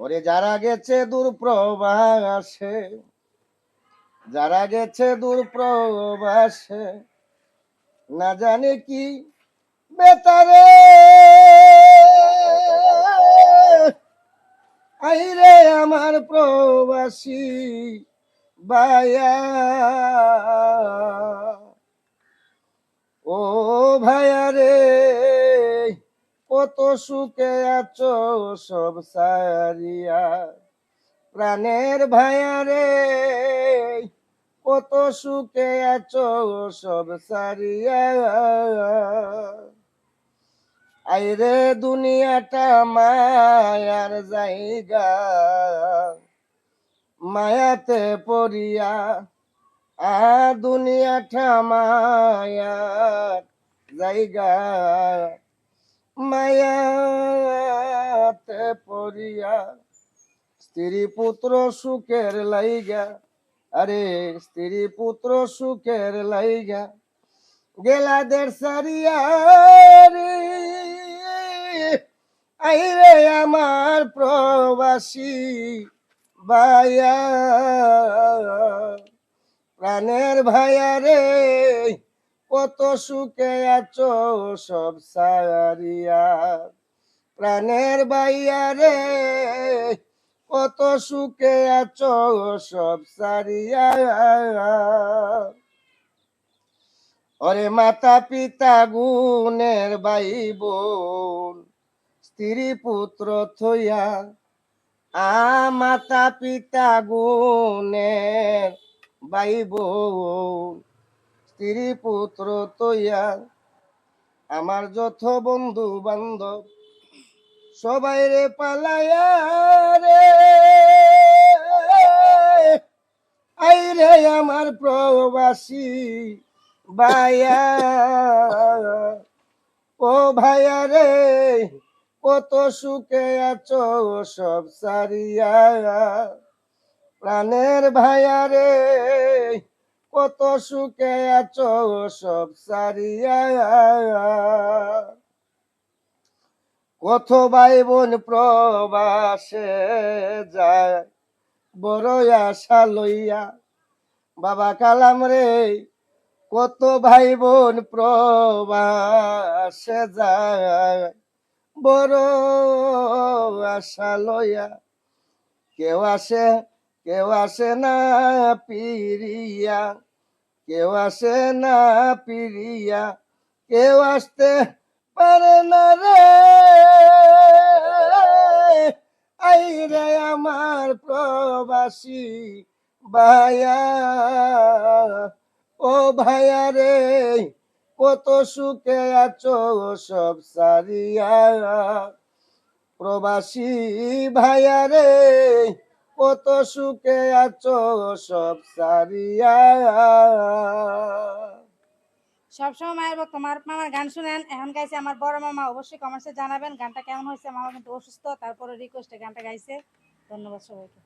ওরে যারা গেছে দূর প্রবাসে, যারা গেছে দূর প্রবাসে, না জানে কি বেতারে আইরে আমার প্রবাসী ভাইয়া, ও ভাইয়া রে, কত সুখে আছো সব সারিয়া, প্রাণের ভাইয়া রে, কত সুখে আছো সব সারিয়া, আইরে দুনিয়াটা মায়ার জায়গা, মায়াতে পড়িয়া, দুনিয়াটা মায়ার জায়গা, মায়াতে পড়িয়া, স্ত্রী পুত্র সুখের লাইগা, আরে স্ত্রী পুত্র সুখের লাইগা, গেলাদের সারিয়া রে, আইরে আমার প্রবাসী ভাইয়া, প্রাণের ভাইয়া রে, কত সুখে আছো সব সারিয়া, প্রাণের ভাইয়া রে, কত সুখে আছো সব সারিয়া, ওরে মাতা পিতা গুণের ভাই বোন, স্ত্রী পুত্র থইয়া, মাতা পিতা গুণের ভাই বোন, স্ত্রী পুত্র তৈয়া, আমার যত বন্ধু বান্ধব সবাই রে পালায়া রে, আইরে আমার প্রবাসী ভাইয়া, ও ভাইয়া রে, কত সুখে আছো সব সারিয়া, প্রাণের ভাইয়া রে, কত সুখে আছো সব সারিয়া, কত ভাই বোন প্রবাসে যায় বড় আশা লইয়া, বাবা কালাম রে, কত ভাই বোন প্রবাসে যায় বড় আশা লইয়া, কেউ আসে না পিরিয়া, কেউ আসে না পিরিয়া, কেউ আসতে পারে না রে, আইরে আমার প্রবাসী ভাইয়া, ও ভাইয়া রে, কত সুখে আছো সব সারিয়া, প্রবাসী ভাইয়া রে, কত সুখে আছো সব সারিয়া। সবসময় মায়ের ভক্ত মামার গান শুনেন, এখন গাইছে আমার বড় মামা, অবশ্যই কমেন্টসে জানাবেন গানটা কেমন হয়েছে। মামা কিন্তু অসুস্থ, তারপরে রিকোয়েস্টে গানটা গাইছে। ধন্যবাদ সবাইকে।